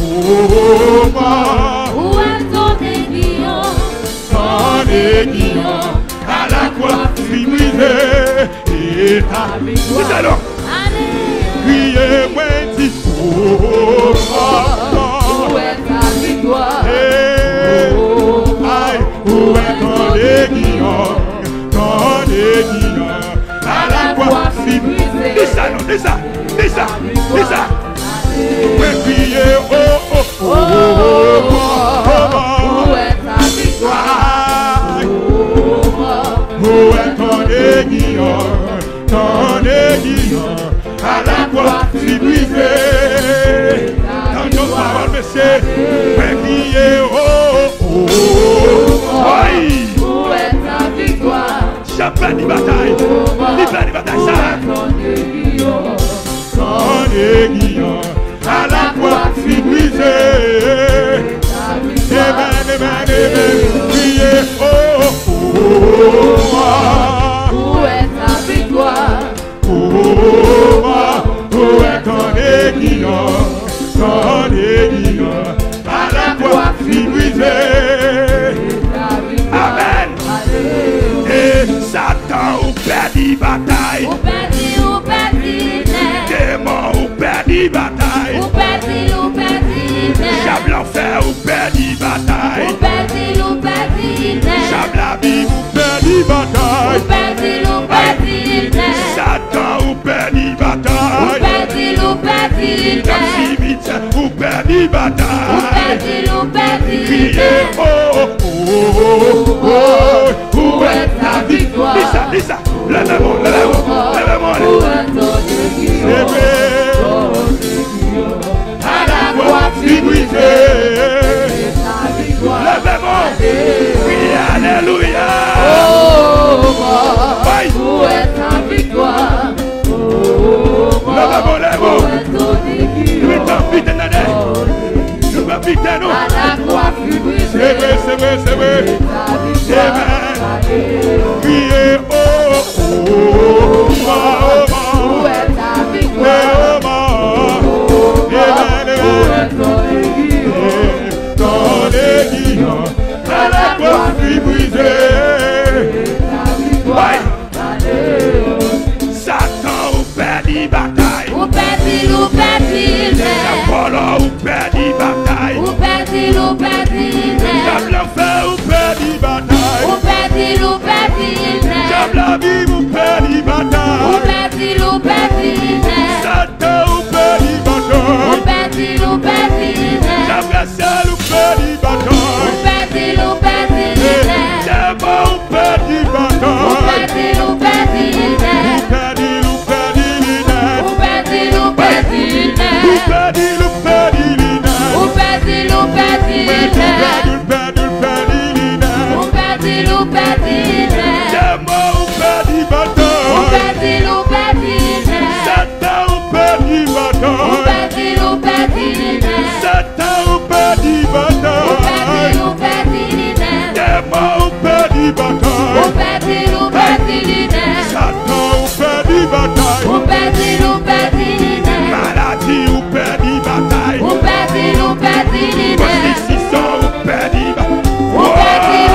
Oh, mort. Où est ton aiguillon? Ton aiguillon à la croix fut brisé. Et ta victoire. C'est alors. Criez, moi, dit, oh, mort. Où est ta victoire? Aïe, où est ton aiguillon? Ton aiguillon à la croix fut brisé. Dis ça, non, dis ça, dis ça, dis ça. Ouais, criez, oh, oh, oh, oh, oh, où est ta victoire? Où est ton aiguillon? Ton aiguillon à la croix fut brisé. Dans nos paroles, monsieur, ouais, criez, oh, oh, oh, oh. Où est ta victoire? Champagne de bataille, de bataille, ça. Ton aiguillon à la croix fut brisé. Amen, amen, amen. Criez, oh, oh, oh, oh. Où est ta victoire? Oh, où est ton aiguillon? Ton aiguillon à la croix fut brisé. Amen. Et Satan ou perdu bataille. Ou perdu, Démon ou perdu bataille. ou perdu, Diable l'enfer ou perdu bataille. ou perdu, Diable la vie ou perdu bataille. ou perdu, Satan ou perdu bataille. ou perdu, Cimetière ou perdu bataille. ou perdu, Criez, oh, oh, oh, oh, oh. Où est ta victoire? Dis ça, lève-moi, Où est ton aiguillon? à la croix fut brisé. Lève-moi, criez alléluia. Où est ta victoire? Lève-moi. Où est ton aiguillon? Je vais vite, nous. À la croix fut brisée. C'est vrai. Ta victoire. Criez, oh, oh, oh, Où est ta victoire? Où est ton aiguillon? ton aiguillon à la croix fut brisé. Ta victoire. Satan ou perdu bataille. Ou perdu, Apollo ou perdu bataille. ou perdu, Diable l'enfer ou perdu bataille. ou perdu, Diable la vie ou perdu ou bataille. perdu, Satan ou perdu ou bataille. perdu, Diable la ciel ou perdu bataille. ou perdu, Diable ou perdu bataille. ou perdu, Maladie ou perdu bataille. Constitution ou perdu bataille.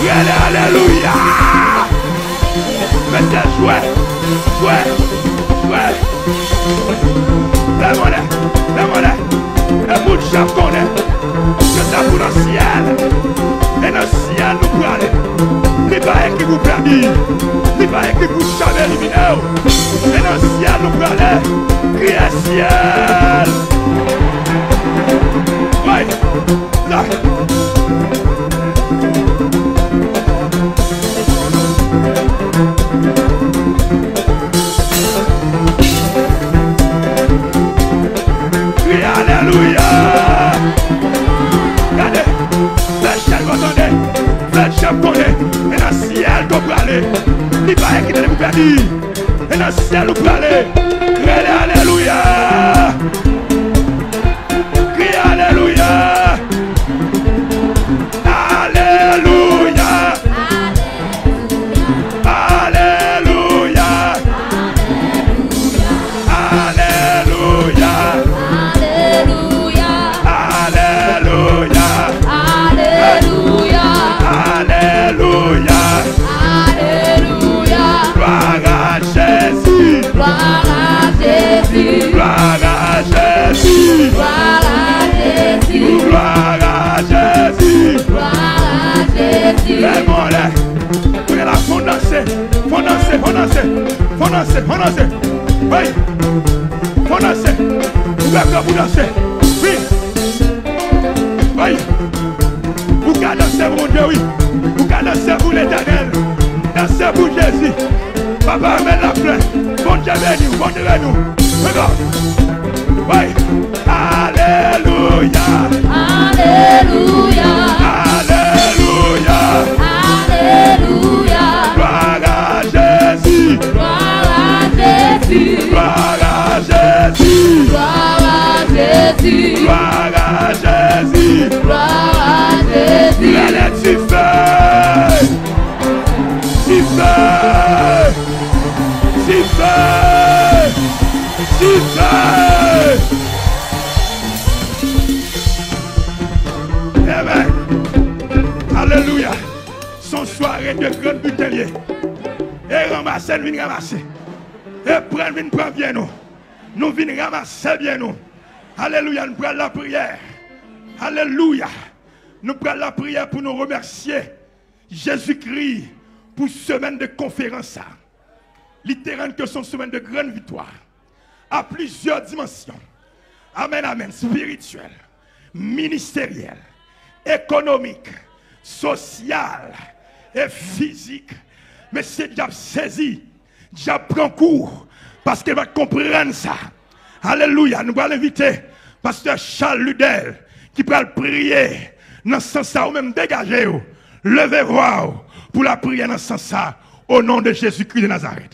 Alléluia. Maintenant, jouez. Lève-moi-la. Un bout de chapon, je t'avoue dans le ciel. Et dans le ciel, nous pouvons aller. Les bails qui vous perdent, les bails qui vous jamais éliminé. Et dans le ciel, nous pouvons aller. Crie ciel. Ouais. Là. Crie alléluia. Regardez. Le ciel vous entendez. Le ciel connaît. Et dans le ciel vous aller. Il va écrire les boucliers. Et dans le ciel vous aller. Crie alléluia. Crie alléluia. Alléluia. Alléluia. Alléluia. Alléluia. Alléluia. Gloire à Jésus. Gloire à Jésus. Gloire à Jésus. Gloire à Jésus. Les mollets. Vous êtes là, faut danser. Faut danser, faut danser. Faut danser, faut danser. Oui. Faut danser. Vous pouvez vous danser. Oui. Oui. Vous pouvez danser pour Dieu, oui. Vous pouvez danser pour l'Éternel. Dansez pour Jésus. Papa amène la plaie. Bon Dieu béni, bon Dieu béni. Regarde. Oui. Alléluia. Alléluia. Alléluia. Alléluia. Gloire à Jésus. Gloire à Jésus. Gloire à Jésus. Gloire à Jésus. Gloire à Jésus. Gloire à Jésus. Elle est si fait. Si fait. Si fait. Si fait. Amen. Alléluia. Son soirée de grande bouteille. Et ramasser, nous venons ramasser. Et prendre bien nous. Nous venons ramasser bien nous. Alléluia, nous prenons la prière. Alléluia. Nous prenons la prière pour nous remercier Jésus-Christ pour semaine de conférence. Littéralement que son semaine de grande victoire. À plusieurs dimensions. Amen, amen. Spirituel, ministériel, économique, social et physique. Mais c'est déjà saisi, déjà prend cours, parce qu'il va comprendre ça. Alléluia, nous allons inviter pasteur Charles Ludel, qui va prier dans ce sens-là, ou même dégager, levez-vous pour la prière dans ce sens-là, au nom de Jésus-Christ de Nazareth.